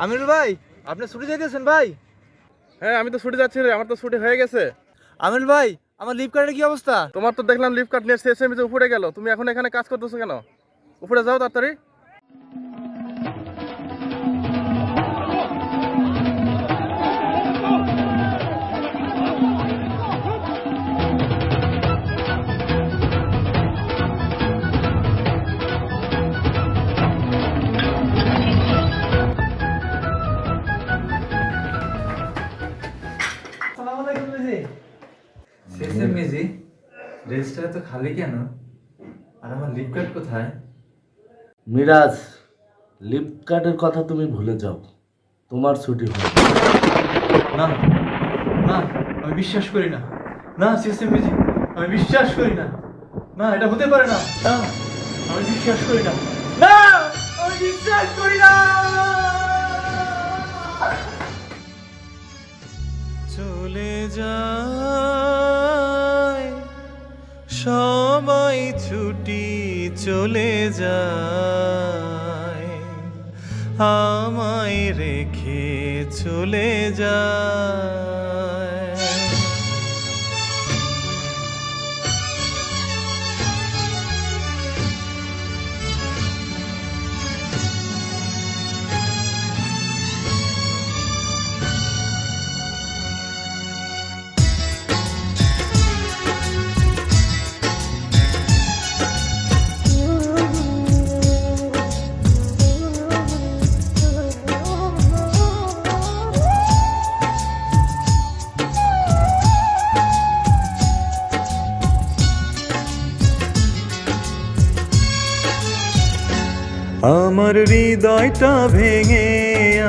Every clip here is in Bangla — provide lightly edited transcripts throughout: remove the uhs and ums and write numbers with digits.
আমিরুল ভাই, আপনি ছুটি যাইতেছেন ভাই? হ্যাঁ, আমি তো ছুটি যাচ্ছি রে, আমার তো ছুটি হয়ে গেছে। আমিরুল ভাই, আমার লিভ কার্ডের কি অবস্থা? তোমার তো দেখলাম লিভ কার্ড নিয়ে এসএমএস উপরে গেল, তুমি এখন এখানে কাজ করতেছো কেন? উপরে যাও তাড়াতাড়ি। আসসালামু আলাইকুম মিজি। শেষে মেজি রেজিস্টার তো খালি কেন? আর আমার লিভ কার্ড কোথায়? মিরাজ, লিভ কার্ডের কথা তুমি ভুলে যাও, তোমার ছুটি হবে। না না, আমি বিশ্বাস করি না। না সিস্টেম মিজি, আমি বিশ্বাস করি না। না, এটা হতে পারে না। না, আমি বিশ্বাস করি না। না, আমি বিশ্বাস করি না। চলে যায় সবাই, ছুটি চলে যায়, আমায় রেখে চলে যায়। আমার হৃদয়টা ভেঙে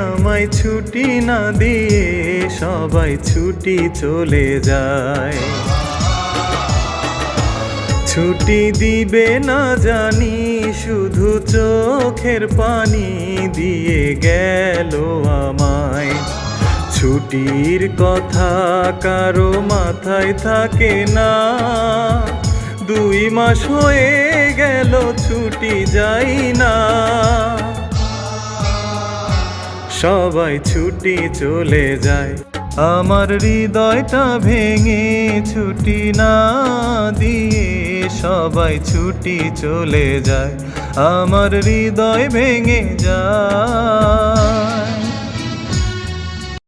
আমায় ছুটি না দিয়ে সবাই ছুটি চলে যায়। ছুটি দিবে না জানি, শুধু চোখের পানি দিয়ে গেল আমায়। ছুটির কথা কারো মাথায় থাকে না, 2 মাস হয়ে গেল ছুটি যাই না। সবাই ছুটি চলে যায়, আমার হৃদয়টা ভেঙে ছুটি না দিয়ে সবাই ছুটি চলে যায়, আমার হৃদয় ভেঙে যায়।